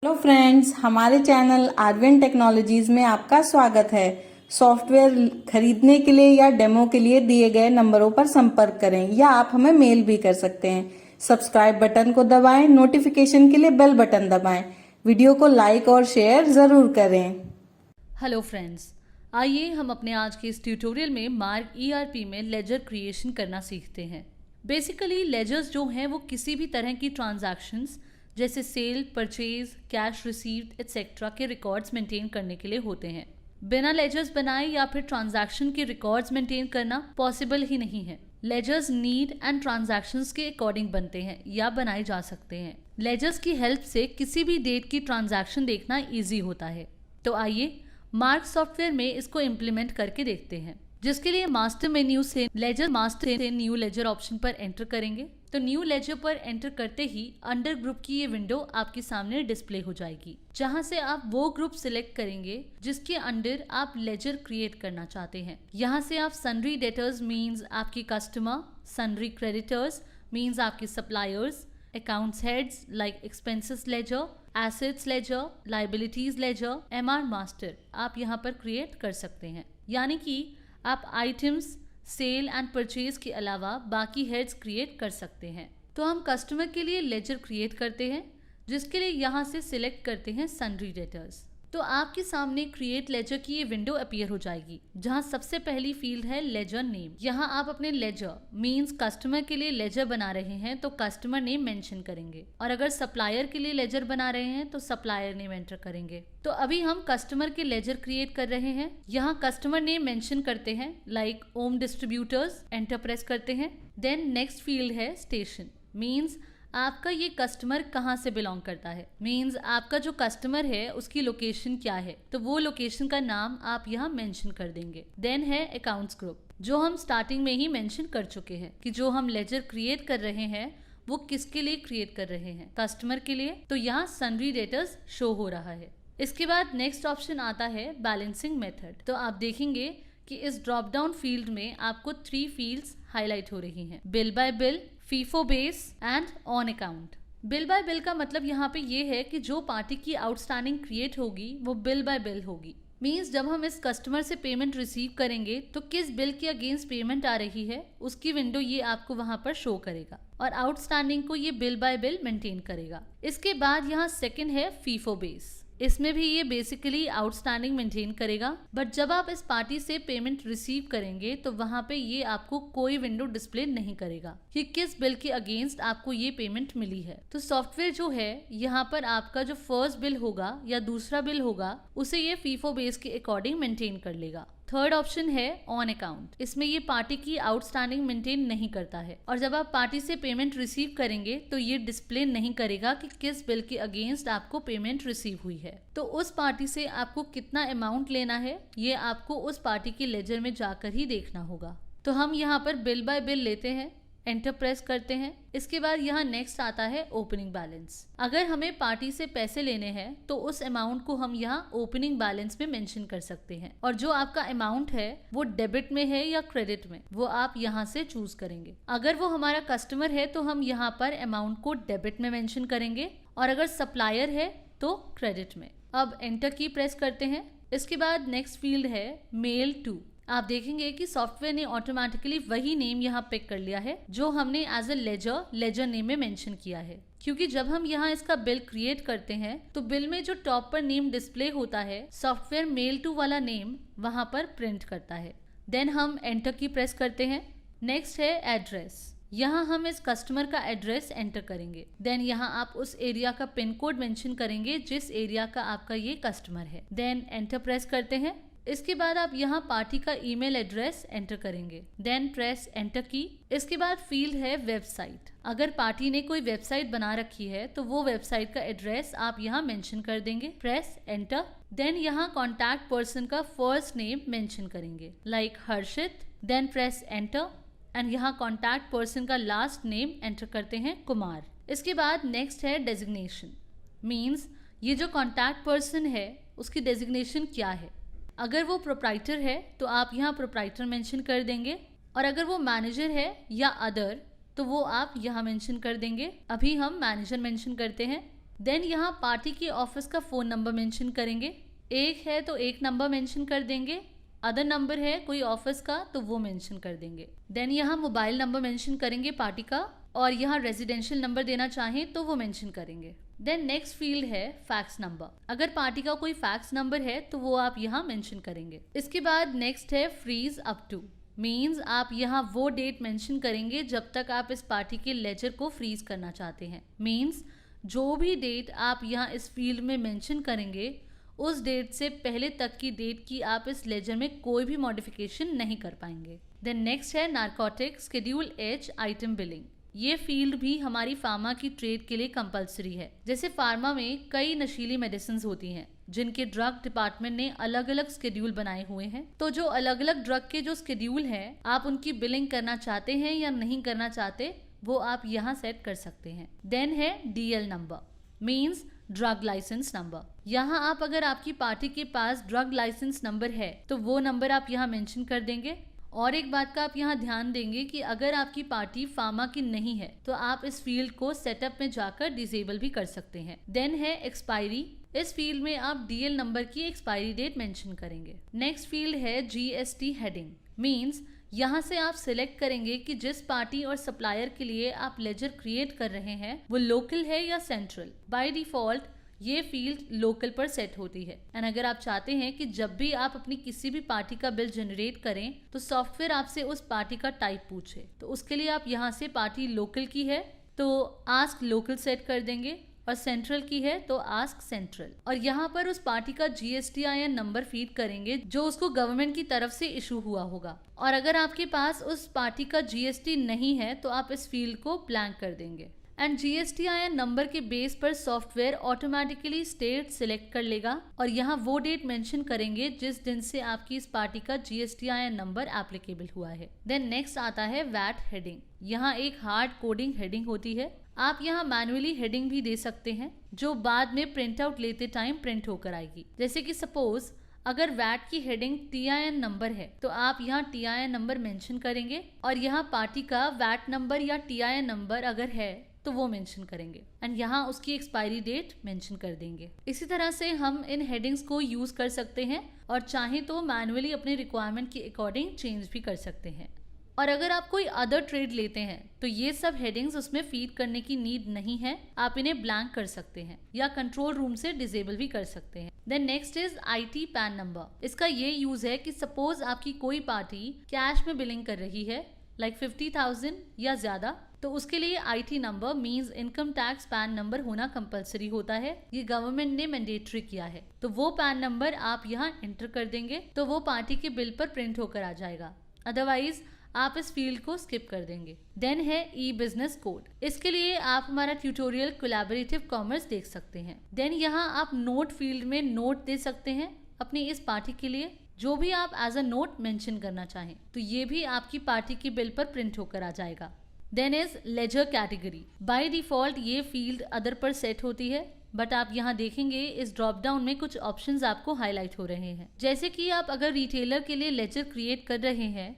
Hello friends, हमारे channel Arvin technologies में आपका स्वागत है। सॉफ्टवेयर खरीदने के लिए या डेमो के लिए दिए गए नंबरों पर संपर्क करें या आप हमें मेल भी कर सकते हैं। सब्सक्राइब बटन को दबाएं, नोटिफिकेशन के लिए बेल बटन दबाएं। वीडियो को लाइक और शेयर जरूर करें। हेलो फ्रेंड्स, आइए हम अपने आज के इस ट्यूटोरियल में मार्क ईआरपी में लेजर क्रिएशन करना सीखते हैं। बेसिकली लेजर्स जो हैं वो किसी भी तरह की ट्रांजैक्शंस जैसे sale, purchase, cash received etcetera के रिकॉर्ड्स मेंटेन करने के लिए होते हैं। बिना लेजर्स बनाए या फिर ट्रांजैक्शन के रिकॉर्ड्स मेंटेन करना पॉसिबल ही नहीं है। लेजर्स नीड एंड ट्रांजैक्शंस के अकॉर्डिंग बनते हैं या बनाए जा सकते हैं। लेजर्स की हेल्प से किसी भी डेट की ट्रांजैक्शन देखना ईजी होता है। तो आइए मार्क सॉफ्टवेयर में इसको इम्प्लीमेंट करके देखते हैं, जिसके लिए मास्टर मेन्यू से न्यू लेजर ऑप्शन पर एंटर करेंगे। तो न्यू लेजर पर एंटर करते ही अंडर ग्रुप की ये विंडो आपके सामने डिस्प्ले हो जाएगी, जहां से आप वो ग्रुप सिलेक्ट करेंगे जिसके अंडर आप लेजर क्रिएट करना चाहते हैं। यहाँ से आप सन्ड्री डेटर्स मीन्स आपकी कस्टमर, सन्ड्री क्रेडिटर्स मीन्स आपके suppliers, accounts heads like expenses ledger, assets ledger, liabilities ledger, MR master आप यहाँ पर क्रिएट कर सकते हैं। यानी कि आप आइटम्स, सेल एंड परचेज के अलावा बाकी हेड्स क्रिएट कर सकते हैं। तो हम कस्टमर के लिए लेजर क्रिएट करते हैं, जिसके लिए यहाँ से सिलेक्ट करते हैं सन्ड्री डेटर्स। तो आपके सामने क्रिएट लेजर की ये विंडो अपीयर हो जाएगी, जहां सबसे पहली फील्ड है लेजर नेम। यहाँ आप अपने लेजर मींस कस्टमर के लिए लेजर बना रहे हैं तो कस्टमर नेम मेंशन करेंगे, और अगर सप्लायर के लिए लेजर बना रहे हैं तो सप्लायर नेम एंटर करेंगे। तो अभी हम कस्टमर के लेजर क्रिएट कर रहे हैं। यहाँ कस्टमर नेम मेंशन करते हैं लाइक ओम डिस्ट्रीब्यूटर्स, एंटर प्रेस करते हैं। देन नेक्स्ट फील्ड है स्टेशन मींस आपका ये कस्टमर कहाँ से बिलोंग करता है, मींस आपका जो कस्टमर है उसकी लोकेशन क्या है, तो वो लोकेशन का नाम आप यहाँ मेंशन कर देंगे। देन है अकाउंट्स ग्रुप, जो हम स्टार्टिंग में ही मेंशन कर चुके हैं कि जो हम लेजर क्रिएट कर रहे हैं वो किसके लिए क्रिएट कर रहे हैं, कस्टमर के लिए। तो यहाँ सन्ड्री डेटर्स शो हो रहा है। इसके बाद नेक्स्ट ऑप्शन आता है बैलेंसिंग मेथड। तो आप देखेंगे कि इस ड्रॉप डाउन फील्ड में आपको 3 फील्ड्स हाईलाइट हो रही हैं, bill bye bill, FIFO base and on account. Bill bye bill का मतलब यहाँ पे ये है कि जो पार्टी की आउटस्टैंडिंग क्रिएट होगी वो बिल बाय बिल होगी। मींस जब हम इस कस्टमर से पेमेंट रिसीव करेंगे तो किस बिल के अगेंस्ट पेमेंट आ रही है उसकी विंडो ये आपको वहां पर शो करेगा, और आउटस्टैंडिंग को ये बिल बाय बिल मेंटेन करेगा। इसके बाद यहाँ सेकंड है फीफो बेस। इसमें भी ये बेसिकली आउटस्टैंडिंग मेंटेन करेगा, बट जब आप इस पार्टी से पेमेंट रिसीव करेंगे तो वहां पे ये आपको कोई विंडो डिस्प्ले नहीं करेगा कि किस बिल के अगेंस्ट आपको ये पेमेंट मिली है। तो सॉफ्टवेयर जो है यहाँ पर आपका जो फर्स्ट बिल होगा या दूसरा बिल होगा उसे ये फीफो बेस के अकॉर्डिंग मेंटेन कर लेगा। थर्ड ऑप्शन है ऑन अकाउंट। इसमें ये पार्टी की आउटस्टैंडिंग मेंटेन नहीं करता है, और जब आप पार्टी से पेमेंट रिसीव करेंगे तो ये डिस्प्ले नहीं करेगा कि किस बिल के अगेंस्ट आपको पेमेंट रिसीव हुई है। तो उस पार्टी से आपको कितना अमाउंट लेना है ये आपको उस पार्टी के लेजर में जाकर ही देखना होगा। तो हम यहाँ पर बिल बाय बिल लेते हैं, एंटर प्रेस करते हैं। इसके बाद यहाँ नेक्स्ट आता है ओपनिंग बैलेंस। अगर हमें पार्टी से पैसे लेने हैं तो उस अमाउंट को हम यहाँ ओपनिंग बैलेंस में मेंशन कर सकते हैं, और जो आपका अमाउंट है वो डेबिट में है या क्रेडिट में वो आप यहाँ से चूज करेंगे। अगर वो हमारा कस्टमर है तो हम यहाँ पर अमाउंट को डेबिट में मेंशन करेंगे, और अगर सप्लायर है तो क्रेडिट में। अब एंटर की प्रेस करते हैं। इसके बाद नेक्स्ट फील्ड है मेल टू। आप देखेंगे कि सॉफ्टवेयर ने ऑटोमेटिकली वही नेम यहाँ पिक कर लिया है जो हमने एज ए लेजर नेम में मेंशन किया है, क्योंकि जब हम यहाँ इसका बिल क्रिएट करते हैं तो बिल में जो टॉप पर नेम डिस्प्ले होता है सॉफ्टवेयर मेल टू वाला नेम वहां पर प्रिंट करता है। देन हम एंटर की प्रेस करते हैं। नेक्स्ट है एड्रेस। यहाँ हम इस कस्टमर का एड्रेस एंटर करेंगे। देन यहाँ आप उस एरिया का पिन कोड मेंशन करेंगे जिस एरिया का आपका ये कस्टमर है। देन एंटर प्रेस करते हैं। इसके बाद आप यहाँ पार्टी का ईमेल एड्रेस एंटर करेंगे। देन प्रेस एंटर की। इसके बाद फील्ड है वेबसाइट। अगर पार्टी ने कोई वेबसाइट बना रखी है तो वो वेबसाइट का एड्रेस आप यहाँ मेंशन कर देंगे। Press enter. देन यहाँ कॉन्टैक्ट पर्सन का फर्स्ट नेम मेंशन करेंगे like Harshit. Then press enter, and यहाँ कॉन्टैक्ट पर्सन का लास्ट नेम एंटर करते हैं कुमार। इसके बाद नेक्स्ट है डेजिग्नेशन मीन्स ये जो कॉन्टैक्ट पर्सन है उसकी डेजिग्नेशन क्या है। अगर वो प्रोप्राइटर है तो आप यहाँ प्रोप्राइटर मेंशन कर देंगे, और अगर वो मैनेजर है या अदर तो वो आप यहाँ मेंशन कर देंगे। अभी हम मैनेजर मेंशन करते हैं। देन यहाँ पार्टी के ऑफिस का फोन नंबर मेंशन करेंगे। एक है तो एक नंबर मेंशन कर देंगे, अदर नंबर है कोई ऑफिस का तो वो मेंशन कर देंगे। देन यहाँ मोबाइल नंबर मेंशन करेंगे पार्टी का, और यहाँ रेजिडेंशियल नंबर देना चाहें तो वो मेंशन करेंगे। देन नेक्स्ट फील्ड है फैक्स नंबर। अगर पार्टी का कोई फैक्स नंबर है तो वो आप यहाँ मेंशन करेंगे। इसके बाद नेक्स्ट है फ्रीज अप टू, मीन्स आप यहाँ वो डेट मेंशन करेंगे जब तक आप इस पार्टी के लेजर को फ्रीज करना चाहते हैं। मीन्स जो भी डेट आप यहाँ इस फील्ड में मेंशन करेंगे उस डेट से पहले तक की डेट की आप इस लेजर में कोई भी मॉडिफिकेशन नहीं कर पाएंगे। देन नेक्स्ट है narcotic schedule H item billing. ये फील्ड भी हमारी फार्मा की ट्रेड के लिए कंपलसरी है। जैसे फार्मा में कई नशीली मेडिसिन होती हैं जिनके ड्रग डिपार्टमेंट ने अलग अलग शेड्यूल बनाए हुए हैं, तो जो अलग अलग ड्रग के जो शेड्यूल हैं आप उनकी बिलिंग करना चाहते हैं या नहीं करना चाहते वो आप यहाँ सेट कर सकते हैं। देन है DL number, means drug licence number. यहाँ आप अगर आपकी पार्टी के पास ड्रग लाइसेंस नंबर है तो वो नंबर आप यहाँ मेंशन कर देंगे। और एक बात का आप यहाँ ध्यान देंगे कि अगर आपकी पार्टी फार्मा की नहीं है तो आप इस फील्ड को सेटअप में जाकर डिसेबल भी कर सकते हैं। देन है एक्सपायरी। इस फील्ड में आप DL नंबर की एक्सपायरी डेट मेंशन करेंगे। नेक्स्ट फील्ड है GST हेडिंग, मीन्स यहाँ से आप सिलेक्ट करेंगे कि जिस पार्टी और सप्लायर के लिए आप लेजर क्रिएट कर रहे हैं वो लोकल है या सेंट्रल। बाय डिफॉल्ट ये फील्ड लोकल पर सेट होती है। एंड अगर आप चाहते हैं कि जब भी आप अपनी किसी भी पार्टी का बिल जनरेट करें तो सॉफ्टवेयर आपसे उस पार्टी का टाइप पूछे, तो उसके लिए आप यहाँ से पार्टी लोकल की है तो आस्क लोकल सेट कर देंगे, और सेंट्रल की है तो आस्क सेंट्रल। और यहाँ पर उस पार्टी का GSTIN नंबर फीड करेंगे जो उसको गवर्नमेंट की तरफ से इशू हुआ होगा। और अगर आपके पास उस पार्टी का GST नहीं है तो आप इस फील्ड को ब्लैंक कर देंगे। एंड GSTIN नंबर के बेस पर सॉफ्टवेयर ऑटोमेटिकली स्टेट सिलेक्ट कर लेगा और यहाँ वो डेट मेंशन करेंगे जिस दिन से आपकी इस पार्टी का GSTIN नंबर एप्लीकेबल हुआ है। देन नेक्स्ट आता है वैट हेडिंग। यहाँ एक हार्ड कोडिंग हेडिंग होती है। आप यहाँ मैन्युअली हेडिंग भी दे सकते हैं जो बाद में प्रिंट आउट लेते टाइम प्रिंट होकर आएगी। जैसे कि सपोज अगर वैट की हेडिंग TIN नंबर है तो आप यहाँ TIN नंबर मेंशन करेंगे और यहाँ पार्टी का वैट नंबर या TIN नंबर अगर है तो वो मेंशन करेंगे एंड यहाँ उसकी एक्सपायरी डेट मेंशन कर देंगे। इसी तरह से हम इन हेडिंग्स को यूज कर सकते हैं और चाहे तो मैन्युअली अपने रिक्वायरमेंट के अकॉर्डिंग चेंज भी कर सकते हैं। और अगर आप कोई अदर ट्रेड लेते हैं तो ये सब हेडिंग्स उसमें फीड करने की नीड नहीं है, आप इन्हें ब्लैंक कर सकते हैं या कंट्रोल रूम से डिसेबल भी कर सकते हैं। Then next is IT PAN number. इसका ये यूज है कि सपोज आपकी कोई पार्टी कैश में बिलिंग कर रही है लाइक 50,000 या ज्यादा, तो उसके लिए IT number means income tax pan number होना कंपलसरी होता है। ये गवर्नमेंट ने मैंडेटरी किया है, तो वो पैन नंबर आप यहाँ एंटर कर देंगे तो वो पार्टी के बिल पर प्रिंट होकर आ जाएगा, अदरवाइज आप इस फील्ड को स्किप कर देंगे। देन है E-बिजनेस कोड। इसके लिए आप हमारा ट्यूटोरियल कोलैबोरेटिव कॉमर्स देख सकते हैं। देन यहाँ आप नोट फील्ड में नोट दे सकते हैं अपनी इस पार्टी के लिए, जो भी आप एज अ नोट मेंशन करना चाहें तो ये भी आपकी पार्टी की बिल पर प्रिंट होकर आ जाएगा। Then is ledger category. By default ये फील्ड अदर पर सेट होती है, बट आप यहाँ देखेंगे इस ड्रॉप डाउन में कुछ ऑप्शंस आपको हाईलाइट हो रहे हैं। जैसे कि आप अगर रिटेलर के लिए लेजर क्रिएट कर रहे हैं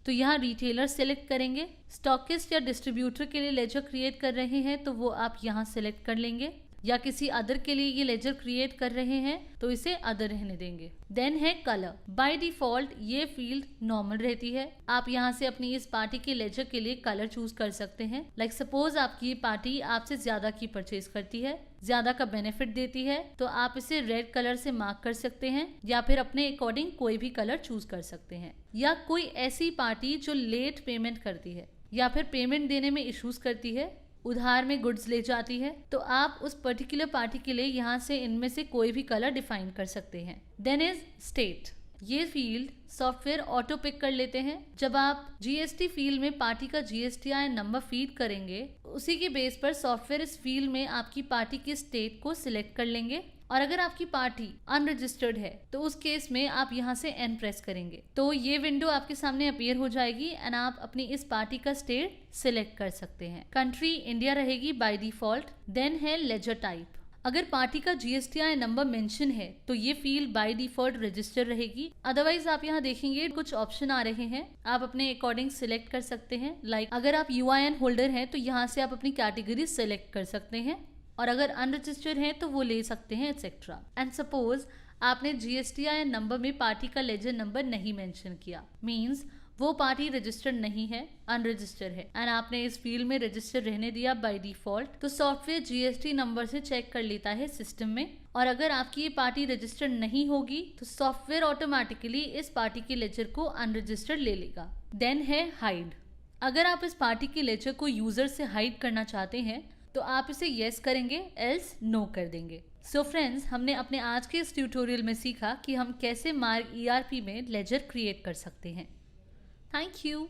तो यहाँ रिटेलर सेलेक्ट करेंगे, स्टॉकिस्ट या डिस्ट्रीब्यूटर के लिए लेजर क्रिएट कर रहे हैं तो वो आप यहाँ सेलेक्ट कर लेंगे, या किसी अदर के लिए ये लेजर क्रिएट कर रहे हैं तो इसे अदर रहने देंगे। देन है कलर। बाय डिफॉल्ट ये फील्ड नॉर्मल रहती है, आप यहाँ से अपनी इस पार्टी के लेजर के लिए कलर चूज कर सकते हैं। लाइक सपोज आपकी पार्टी आपसे ज्यादा की परचेज करती है, ज्यादा का बेनिफिट देती है, तो आप इसे रेड कलर से मार्क कर सकते हैं या फिर अपने अकॉर्डिंग कोई भी कलर चूज कर सकते हैं। या कोई ऐसी पार्टी जो लेट पेमेंट करती है या फिर पेमेंट देने में इश्यूज करती है, उधार में गुड्स ले जाती है, तो आप उस पर्टिकुलर पार्टी के लिए यहाँ से इनमें से कोई भी कलर डिफाइन कर सकते हैं। Then is state. ये फील्ड सॉफ्टवेयर ऑटो पिक कर लेते हैं। जब आप GST फील्ड में पार्टी का GSTIN नंबर फीड करेंगे उसी के बेस पर सॉफ्टवेयर इस फील्ड में आपकी पार्टी की स्टेट को सिलेक्ट कर लेंगे, और अगर आपकी पार्टी अनरजिस्टर्ड है तो उस केस में आप यहाँ से N प्रेस करेंगे तो ये विंडो आपके सामने अपीयर हो जाएगी एंड आप अपनी इस पार्टी का स्टेट सिलेक्ट कर सकते हैं। कंट्री इंडिया रहेगी बाय डिफॉल्ट। देन है लेजर टाइप। अगर पार्टी का GSTIN नंबर मेंशन है तो ये फील्ड बाय डिफॉल्ट रजिस्टर रहेगी, अदरवाइज आप यहाँ देखेंगे कुछ ऑप्शन आ रहे हैं, आप अपने अकॉर्डिंग सिलेक्ट कर सकते हैं। लाइक अगर आप UIN होल्डर हैं तो यहाँ से आप अपनी कैटेगरी सिलेक्ट कर सकते हैं। और अगर अनरजिस्टर्ड हैं तो वो ले सकते हैं एक्सेट्रा। एंड सपोज आपने GSTIN नंबर में पार्टी का लेजर नंबर नहीं मेंशन किया, मींस वो पार्टी रजिस्टर्ड नहीं है, अनरजिस्टर्ड है, एंड आपने इस फील्ड में रजिस्टर्ड रहने दिया बाय डिफॉल्ट, तो सॉफ्टवेयर GST नंबर से चेक कर लेता है सिस्टम में, और अगर आपकी ये पार्टी रजिस्टर्ड नहीं होगी तो सॉफ्टवेयर ऑटोमेटिकली इस पार्टी के लेजर को अनरजिस्टर्ड ले लेगा। देन है हाइड। अगर आप इस पार्टी के लेजर को यूजर से हाइड करना चाहते हैं तो आप इसे येस करेंगे, एल्स नो कर देंगे। सो फ्रेंड्स, हमने अपने आज के इस ट्यूटोरियल में सीखा कि हम कैसे मार्ग ERP में लेजर क्रिएट कर सकते हैं। Thank you.